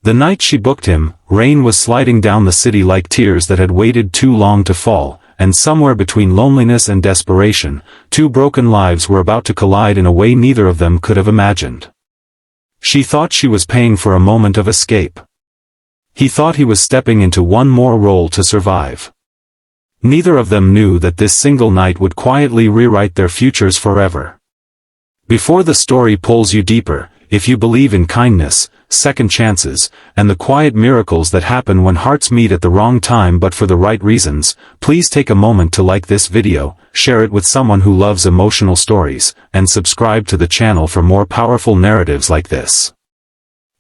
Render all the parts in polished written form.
The night she booked him, rain was sliding down the city like tears that had waited too long to fall, and somewhere between loneliness and desperation, two broken lives were about to collide in a way neither of them could have imagined. She thought she was paying for a moment of escape. He thought he was stepping into one more role to survive. Neither of them knew that this single night would quietly rewrite their futures forever. Before the story pulls you deeper, if you believe in kindness, second chances, and the quiet miracles that happen when hearts meet at the wrong time but for the right reasons, please take a moment to like this video, share it with someone who loves emotional stories, and subscribe to the channel for more powerful narratives like this.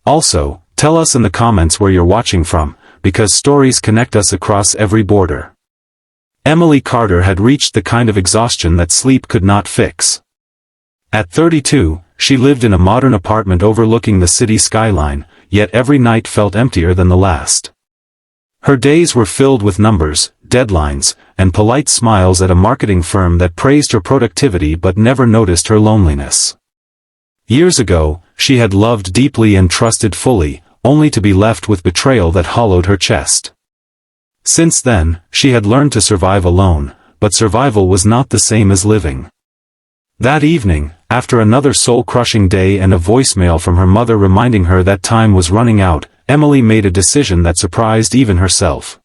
Also, tell us in the comments where you're watching from, because stories connect us across every border. Emily Carter had reached the kind of exhaustion that sleep could not fix. At 32, she lived in a modern apartment overlooking the city skyline, yet every night felt emptier than the last. Her days were filled with numbers, deadlines, and polite smiles at a marketing firm that praised her productivity but never noticed her loneliness. Years ago, she had loved deeply and trusted fully, only to be left with betrayal that hollowed her chest. Since then, she had learned to survive alone, but survival was not the same as living. That evening, after another soul-crushing day and a voicemail from her mother reminding her that time was running out, Emily made a decision that surprised even herself.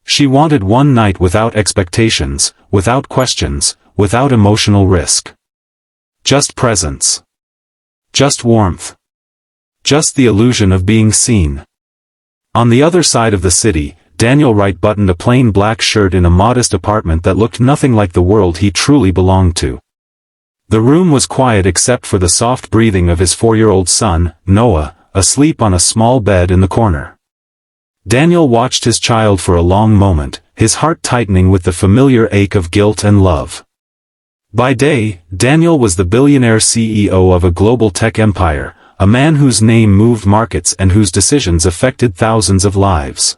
She wanted one night without expectations, without questions, without emotional risk. Just presence. Just warmth. Just the illusion of being seen. On the other side of the city, Daniel Wright buttoned a plain black shirt in a modest apartment that looked nothing like the world he truly belonged to. The room was quiet except for the soft breathing of his 4-year-old son, Noah, asleep on a small bed in the corner. Daniel watched his child for a long moment, his heart tightening with the familiar ache of guilt and love. By day, Daniel was the billionaire CEO of a global tech empire, a man whose name moved markets and whose decisions affected thousands of lives.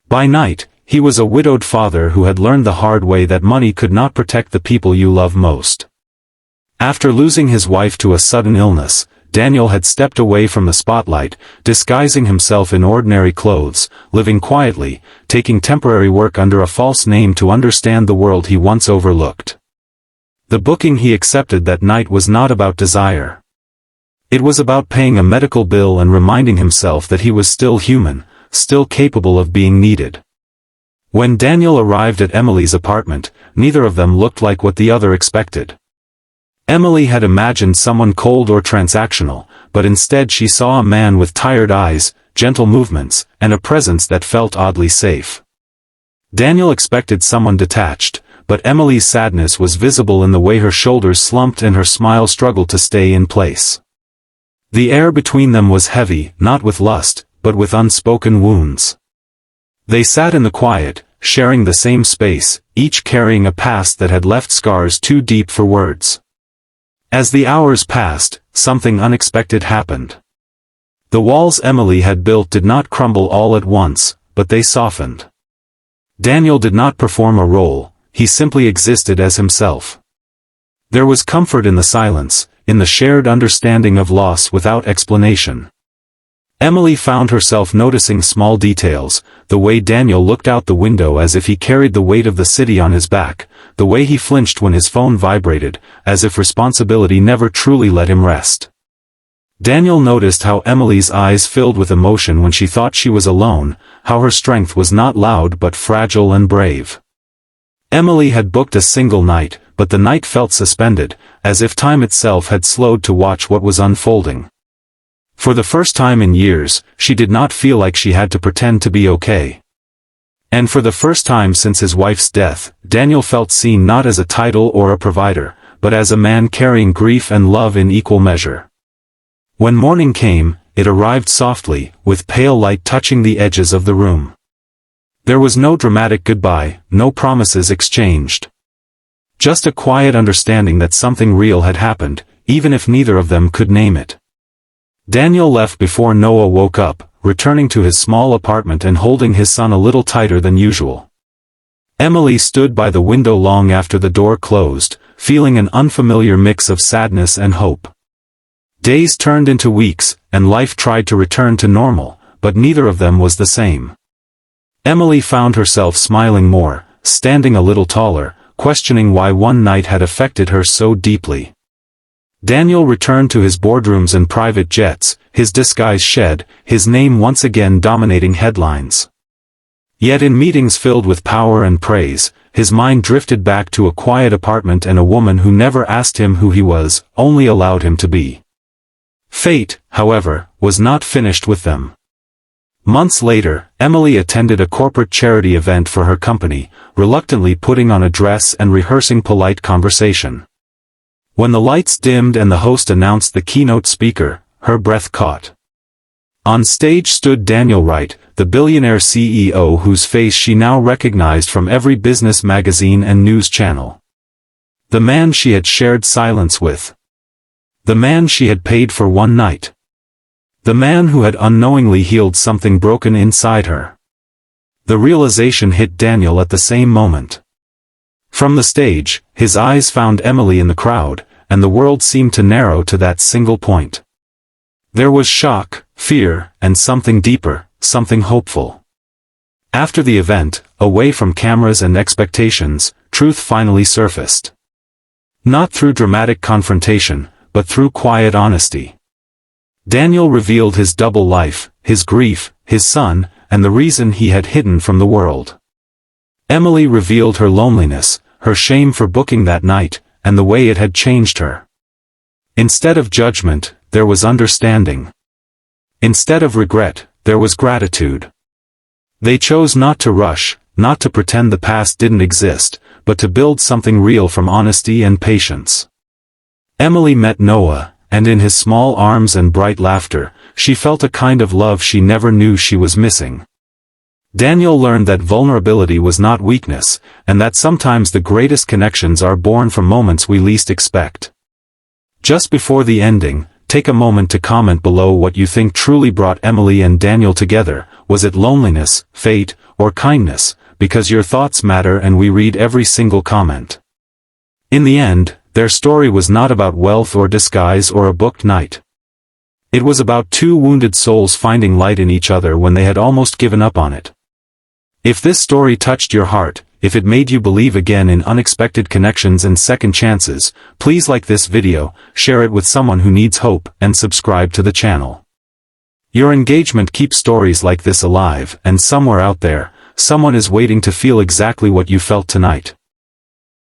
By night, he was a widowed father who had learned the hard way that money could not protect the people you love most. After losing his wife to a sudden illness, Daniel had stepped away from the spotlight, disguising himself in ordinary clothes, living quietly, taking temporary work under a false name to understand the world he once overlooked. The booking he accepted that night was not about desire. It was about paying a medical bill and reminding himself that he was still human, still capable of being needed. When Daniel arrived at Emily's apartment, neither of them looked like what the other expected. Emily had imagined someone cold or transactional, but instead she saw a man with tired eyes, gentle movements, and a presence that felt oddly safe. Daniel expected someone detached, but Emily's sadness was visible in the way her shoulders slumped and her smile struggled to stay in place. The air between them was heavy, not with lust, but with unspoken wounds. They sat in the quiet, sharing the same space, each carrying a past that had left scars too deep for words. As the hours passed, something unexpected happened. The walls Emily had built did not crumble all at once, but they softened. Daniel did not perform a role, he simply existed as himself. There was comfort in the silence, in the shared understanding of loss without explanation. Emily found herself noticing small details, the way Daniel looked out the window as if he carried the weight of the city on his back, the way he flinched when his phone vibrated, as if responsibility never truly let him rest. Daniel noticed how Emily's eyes filled with emotion when she thought she was alone, how her strength was not loud but fragile and brave. Emily had booked a single night, but the night felt suspended, as if time itself had slowed to watch what was unfolding. For the first time in years, she did not feel like she had to pretend to be okay. And for the first time since his wife's death, Daniel felt seen not as a title or a provider, but as a man carrying grief and love in equal measure. When morning came, it arrived softly, with pale light touching the edges of the room. There was no dramatic goodbye, no promises exchanged. Just a quiet understanding that something real had happened, even if neither of them could name it. Daniel left before Noah woke up, returning to his small apartment and holding his son a little tighter than usual. Emily stood by the window long after the door closed, feeling an unfamiliar mix of sadness and hope. Days turned into weeks, and life tried to return to normal, but neither of them was the same. Emily found herself smiling more, standing a little taller, questioning why one night had affected her so deeply. Daniel returned to his boardrooms and private jets, his disguise shed, his name once again dominating headlines. Yet in meetings filled with power and praise, his mind drifted back to a quiet apartment and a woman who never asked him who he was, only allowed him to be. Fate, however, was not finished with them. Months later, Emily attended a corporate charity event for her company, reluctantly putting on a dress and rehearsing polite conversation. When the lights dimmed and the host announced the keynote speaker, her breath caught. On stage stood Daniel Wright, the billionaire CEO whose face she now recognized from every business magazine and news channel. The man she had shared silence with. The man she had paid for one night. The man who had unknowingly healed something broken inside her. The realization hit Daniel at the same moment. From the stage, his eyes found Emily in the crowd, and the world seemed to narrow to that single point. There was shock, fear, and something deeper, something hopeful. After the event, away from cameras and expectations, truth finally surfaced. Not through dramatic confrontation, but through quiet honesty. Daniel revealed his double life, his grief, his son, and the reason he had hidden from the world. Emily revealed her loneliness, her shame for booking that night, and the way it had changed her. Instead of judgment, there was understanding. Instead of regret, there was gratitude. They chose not to rush, not to pretend the past didn't exist, but to build something real from honesty and patience. Emily met Noah, and in his small arms and bright laughter, she felt a kind of love she never knew she was missing. Daniel learned that vulnerability was not weakness, and that sometimes the greatest connections are born from moments we least expect. Just before the ending, take a moment to comment below what you think truly brought Emily and Daniel together. Was it loneliness, fate, or kindness? Because your thoughts matter and we read every single comment. In the end, their story was not about wealth or disguise or a booked night. It was about two wounded souls finding light in each other when they had almost given up on it. If this story touched your heart, if it made you believe again in unexpected connections and second chances, please like this video, share it with someone who needs hope, and subscribe to the channel. Your engagement keeps stories like this alive, and somewhere out there, someone is waiting to feel exactly what you felt tonight.